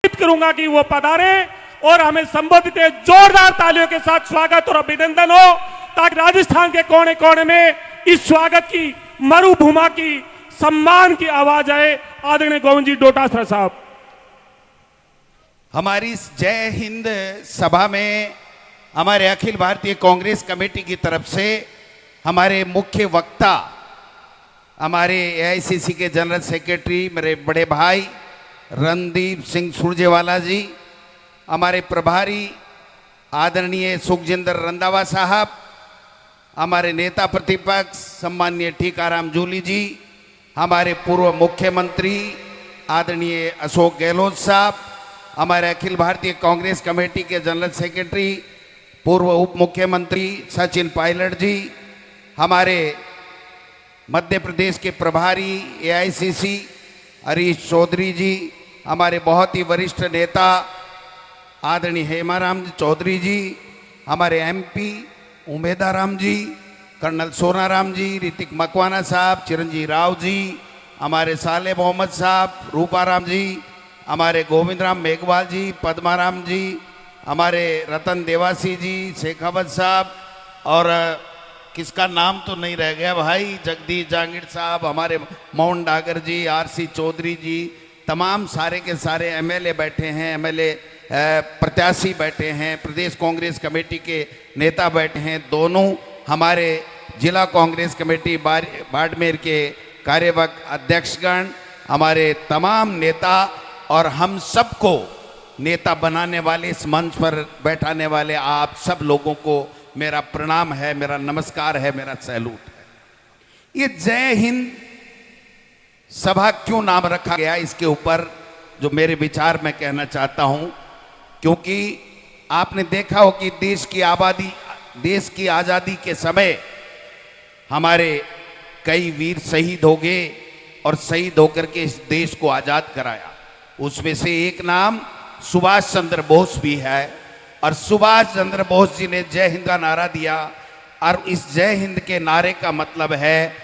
करूंगा कि वो पधारे और हमें संबोधित जोरदार तालियों के साथ स्वागत और अभिनंदन हो, ताकि राजस्थान के कोने कोने में इस स्वागत की मरुभूमा की सम्मान की आवाज आए। आदरणीय गोविंद जी डोटासरा साहब। हमारी इस जय हिंद सभा में हमारे अखिल भारतीय कांग्रेस कमेटी की तरफ से हमारे मुख्य वक्ता, हमारे एआईसीसी के जनरल सेक्रेटरी मेरे बड़े भाई रणदीप सिंह सुरजेवाला जी, हमारे प्रभारी आदरणीय सुखजिंदर रंधावा साहब, हमारे नेता प्रतिपक्ष सम्माननीय टीकाराम जूली जी, हमारे पूर्व मुख्यमंत्री आदरणीय अशोक गहलोत साहब, हमारे अखिल भारतीय कांग्रेस कमेटी के जनरल सेक्रेटरी पूर्व उप मुख्यमंत्री सचिन पायलट जी, हमारे मध्य प्रदेश के प्रभारी एआईसीसी हरीश चौधरी जी, हमारे बहुत ही वरिष्ठ नेता आदरणीय हेमाराम चौधरी जी, हमारे एमपी उमेदाराम जी, कर्नल सोनाराम जी, ऋतिक मकवाना साहब, चिरंजीव राव जी, हमारे साले मोहम्मद साहब, रूपाराम जी, हमारे गोविंद राम मेघवाल जी, पद्माराम जी, हमारे रतन देवासी जी, शेखावत साहब, और किसका नाम तो नहीं रह गया भाई, जगदीश जांगीर साहब, हमारे मोहन डागर जी, आरसी चौधरी जी, तमाम सारे के सारे एमएलए बैठे हैं, एमएलए प्रत्याशी बैठे हैं, प्रदेश कांग्रेस कमेटी के नेता बैठे हैं, दोनों हमारे जिला कांग्रेस कमेटी बाड़मेर के कार्यवाहक अध्यक्षगण, हमारे तमाम नेता और हम सबको नेता बनाने वाले, इस मंच पर बैठाने वाले आप सब लोगों को मेरा प्रणाम है, मेरा नमस्कार है, मेरा सैल्यूट है। ये जय हिंद सभा क्यों नाम रखा गया, इसके ऊपर जो मेरे विचार मैं कहना चाहता हूं, क्योंकि आपने देखा हो कि देश की आजादी के समय हमारे कई वीर शहीद हो गए और शहीद होकर के इस देश को आजाद कराया। उसमें से एक नाम सुभाष चंद्र बोस भी है, और सुभाष चंद्र बोस जी ने जय हिंद का नारा दिया, और इस जय हिंद के नारे का मतलब है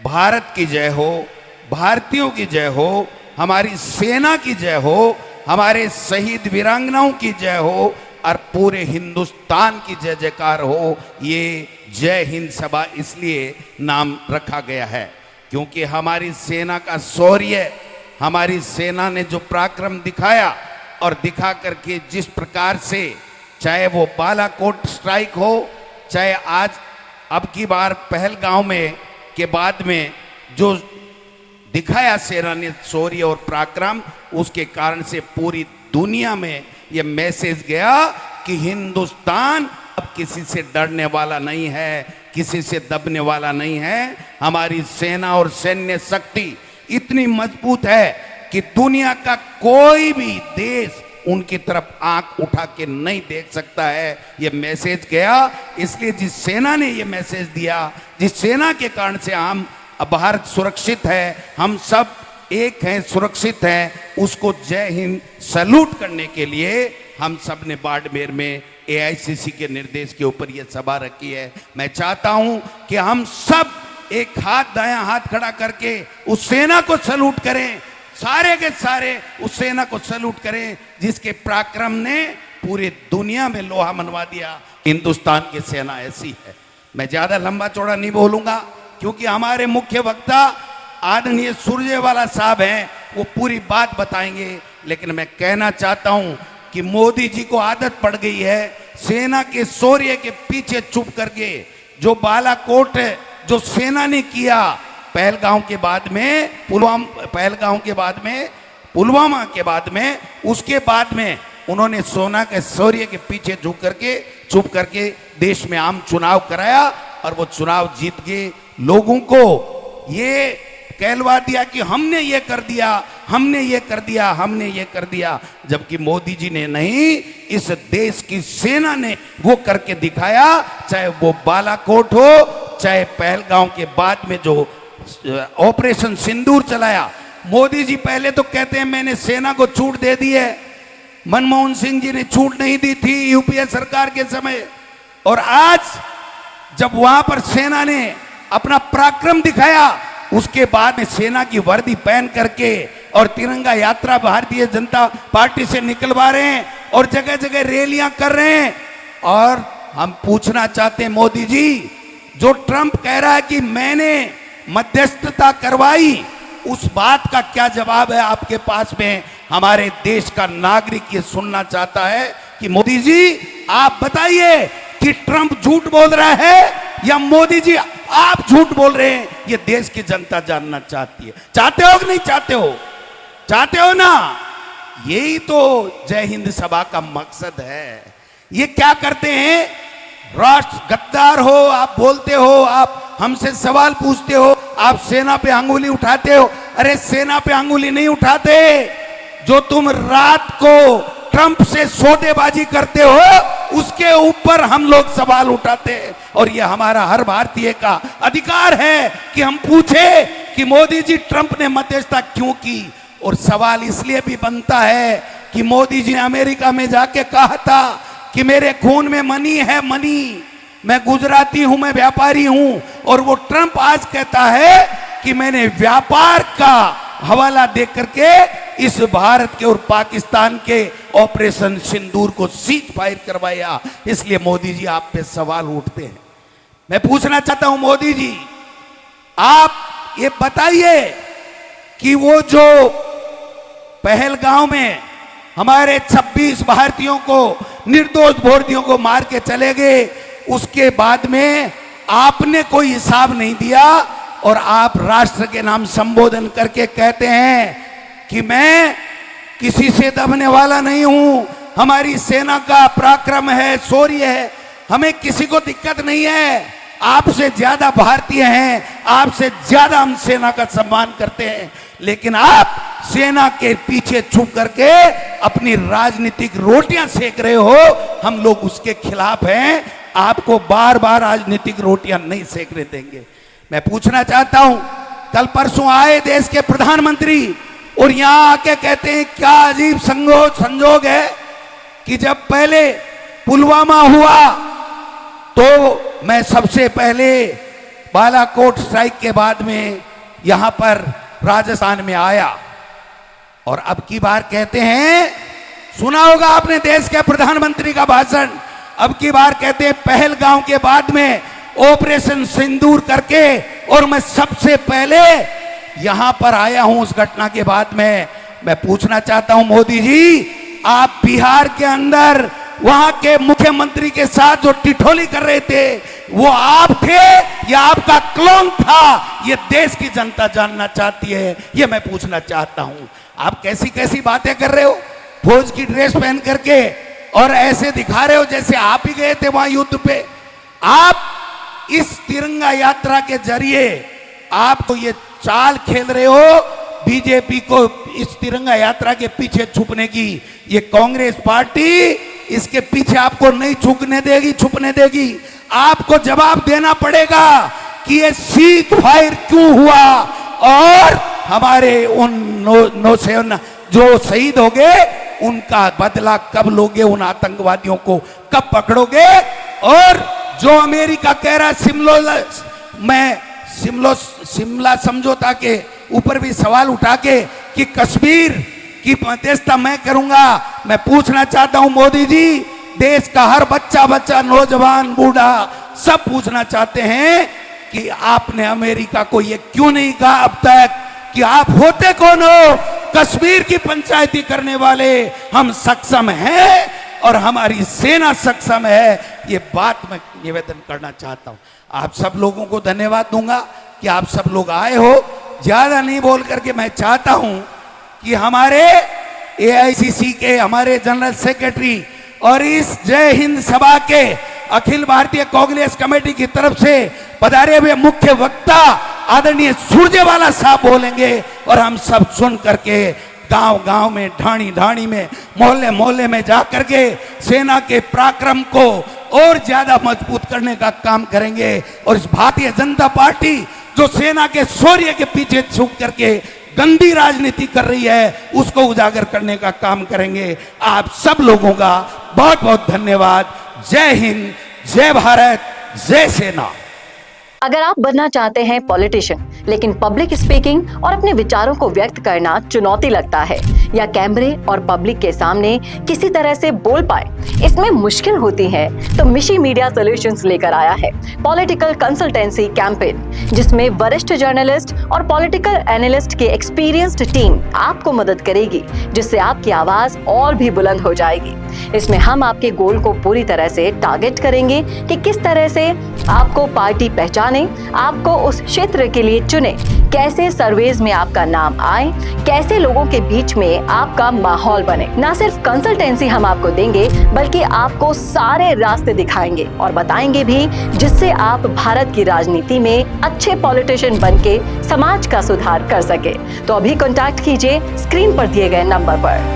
भारत की जय हो, भारतीयों की जय हो, हमारी सेना की जय हो, हमारे शहीद वीरांगनाओं की जय हो, और पूरे हिंदुस्तान की जय जयकार हो। ये जय हिंद सभा इसलिए नाम रखा गया है क्योंकि हमारी सेना का शौर्य, हमारी सेना ने जो पराक्रम दिखाया और दिखा करके जिस प्रकार से, चाहे वो बालाकोट स्ट्राइक हो, चाहे आज अब की बार पहलगांव में के बाद में जो दिखाया सेना ने शौर्य और पराक्रम, उसके कारण से पूरी दुनिया में यह मैसेज गया कि हिंदुस्तान अब किसी से डरने वाला नहीं है, किसी से दबने वाला नहीं है। हमारी सेना और सैन्य शक्ति इतनी मजबूत है कि दुनिया का कोई भी देश उनकी तरफ आंख उठा के नहीं देख सकता है। यह मैसेज गया, इसलिए जिस सेना ने यह मैसेज दिया, जिस सेना के कारण से हम भारत सुरक्षित है, हम सब एक हैं, सुरक्षित हैं, उसको जय हिंद सैल्यूट करने के लिए हम सब ने बाड़मेर में एआईसीसी के निर्देश के ऊपर यह सभा रखी है। मैं चाहता हूं कि हम सब एक हाथ दायां हाथ खड़ा करके उस सेना को सैल्यूट करें, सारे के सारे उस सेना को सैल्यूट करें जिसके पराक्रम ने पूरे दुनिया में लोहा मनवा दिया। हिंदुस्तान की सेना ऐसी है। मैं ज्यादा लंबा चौड़ा नहीं बोलूंगा क्योंकि हमारे मुख्य वक्ता आदरणीय सुरजेवाला साहब हैं, वो पूरी बात बताएंगे। लेकिन मैं कहना चाहता हूं कि मोदी जी को आदत पड़ गई है सेना के शौर्य के पीछे छुप करके, जो बालाकोट जो सेना ने किया पहलगांव के बाद में, पुलवामा के बाद में, उसके बाद में उन्होंने सोना के शौर्य के पीछे छुप करके देश में आम चुनाव कराया और वो चुनाव जीत के लोगों को ये कहलवा दिया कि हमने ये कर दिया, हमने ये कर दिया, हमने ये कर दिया, जबकि मोदी जी ने नहीं, इस देश की सेना ने वो करके दिखाया। चाहे वो बालाकोट हो, चाहे पहलगांव के बाद में जो ऑपरेशन सिंदूर चलाया। मोदी जी पहले तो कहते हैं मैंने सेना को छूट दे दी है, मनमोहन सिंह जी ने छूट नहीं दी थी यूपीए सरकार के समय, और आज जब वहां पर सेना ने अपना पराक्रम दिखाया, उसके बाद में सेना की वर्दी पहन करके और तिरंगा यात्रा भारतीय जनता पार्टी से निकलवा रहे हैं और जगह जगह रैलियां कर रहे हैं। और हम पूछना चाहते हैं मोदी जी, जो ट्रंप कह रहा है कि मैंने मध्यस्थता करवाई, उस बात का क्या जवाब है आपके पास में? हमारे देश का नागरिक ये सुनना चाहता है कि मोदी जी आप बताइए कि ट्रंप झूठ बोल रहा है या मोदी जी आप झूठ बोल रहे हैं? ये देश की जनता जानना चाहती है। चाहते हो कि नहीं चाहते हो? चाहते हो ना? यही तो जय हिंद सभा का मकसद है। ये क्या करते हैं? राष्ट्र गद्दार हो, आप बोलते हो, आप हमसे सवाल पूछते हो, आप सेना पे अंगुली उठाते हो। अरे सेना पे अंगुली नहीं उठाते, जो तुम रात को ट्रंप से सौदेबाजी करते हो उसके ऊपर हम लोग सवाल उठाते हैं। और ये हमारा हर भारतीय का अधिकार है कि हम पूछे कि मोदी जी ट्रंप ने मध्यस्थता क्यों की। और सवाल इसलिए भी बनता है कि मोदी जी ने अमेरिका में जाके कहा था कि मेरे खून में मनी है, मनी, मैं गुजराती हूं, मैं व्यापारी हूं। और वो ट्रंप आज कहता है कि मैंने व्यापार का हवाला दे करके इस भारत के और पाकिस्तान के ऑपरेशन सिंदूर को सीज फायर करवाया। इसलिए मोदी जी आप पे सवाल उठते हैं। मैं पूछना चाहता हूं मोदी जी, आप ये बताइए कि वो जो पहलगांव में हमारे 26 भारतीयों को, निर्दोष भारतीयों को मार के चले गए, उसके बाद में आपने कोई हिसाब नहीं दिया और आप राष्ट्र के नाम संबोधन करके कहते हैं कि मैं किसी से दबने वाला नहीं हूं, हमारी सेना का पराक्रम है, शौर्य है, हमें किसी को दिक्कत नहीं है, आपसे ज्यादा भारतीय हैं, आपसे ज्यादा हम सेना का सम्मान करते हैं। लेकिन आप सेना के पीछे छुप करके अपनी राजनीतिक रोटियां सेक रहे हो, हम लोग उसके खिलाफ हैं। आपको बार बार राजनीतिक रोटियां नहीं सेकने देंगे। मैं पूछना चाहता हूं, कल परसों आए देश के प्रधानमंत्री और यहां आके कहते हैं, क्या अजीब संजोग है कि जब पहले पुलवामा हुआ तो मैं सबसे पहले बालाकोट स्ट्राइक के बाद में यहां पर राजस्थान में आया, और अब की बार कहते हैं, सुना होगा आपने देश के प्रधानमंत्री का भाषण, अब की बार कहते हैं पहलगांव के बाद में ऑपरेशन सिंदूर करके और मैं सबसे पहले यहां पर आया हूं उस घटना के बाद में। मैं पूछना चाहता हूं मोदी जी, आप बिहार के अंदर वहां के मुख्यमंत्री के साथ जो टिठोली कर रहे थे वो आप थे या आपका क्लोन था? ये देश की जनता जानना चाहती है, ये मैं पूछना चाहता हूं। आप कैसी कैसी बातें कर रहे हो, फौज की ड्रेस पहन करके, और ऐसे दिखा रहे हो जैसे आप ही गए थे वहां युद्ध पे। आप इस तिरंगा यात्रा के जरिए आप तो ये चाल खेल रहे हो बीजेपी को इस तिरंगा यात्रा के पीछे छुपने की। ये कांग्रेस पार्टी इसके पीछे आपको नहीं छुपने देगी। आपको जवाब देना पड़ेगा कि ये सीज फायर क्यों हुआ और हमारे उन नौसेना जो शहीद हो गए उनका बदला कब लोगे, उन आतंकवादियों को कब पकड़ोगे? और जो अमेरिका कह रहा शिमला समझौता के ऊपर भी सवाल उठा के कि कश्मीर की मध्यस्थता मैं करूंगा। मैं पूछना चाहता हूं मोदी जी, देश का हर बच्चा, नौजवान, बूढ़ा सब पूछना चाहते हैं कि आपने अमेरिका को ये क्यों नहीं कहा अब तक कि आप होते कौन हो? कश्मीर की पंचायती करने वाले हम सक्षम हैं और हमारी सेना सक्षम है। ये बात मैं निवेदन करना चाहता हूं। आप सब लोगों को धन्यवाद दूंगा कि आप सब लोग आए हो। ज्यादा नहीं बोल करके मैं चाहता हूं कि हमारे एआईसीसी के हमारे जनरल सेक्रेटरी और इस जय हिंद सभा के अखिल भारतीय कांग्रेस कमेटी की तरफ से पधारे हुए मुख्य वक्ता आदरणीय सुरजेवाला साहब बोलेंगे और हम सब सुन करके गांव-गांव में, ढाणी में, मोहल्ले में जा करके सेना के पराक्रम को और ज्यादा मजबूत करने का काम करेंगे। और इस भारतीय जनता पार्टी जो सेना के शौर्य के पीछे छुप करके गंदी राजनीति कर रही है उसको उजागर करने का काम करेंगे। आप सब लोगों का बहुत बहुत धन्यवाद। जय हिंद, जय भारत, जय सेना। अगर आप बनना चाहते हैं पॉलिटिशियन लेकिन पब्लिक स्पीकिंग और अपने विचारों को व्यक्त करना चुनौती लगता है, या कैमरे और पब्लिक के सामने किसी तरह से बोल पाए इसमें मुश्किल होती है, तो मिशी मीडिया सॉल्यूशंस लेकर आया है पॉलिटिकल कंसल्टेंसी कैंपेन, जिसमें वरिष्ठ जर्नलिस्ट और पॉलिटिकल एनालिस्ट की एक्सपीरियंस्ड टीम आपको मदद करेगी, जिससे आपकी आवाज और भी बुलंद हो जाएगी। इसमें हम आपके गोल को पूरी तरह से टारगेट करेंगे कि किस तरह से आपको पार्टी पहचाने, आपको उस क्षेत्र के लिए चुने, कैसे सर्वेज में आपका नाम आए, कैसे लोगों के बीच में आपका माहौल बने। ना सिर्फ कंसल्टेंसी हम आपको देंगे, बल्कि आपको सारे रास्ते दिखाएंगे और बताएंगे भी, जिससे आप भारत की राजनीति में अच्छे पॉलिटिशियन बनके समाज का सुधार कर सके। तो अभी कॉन्टैक्ट कीजिए स्क्रीन पर दिए गए नंबर पर।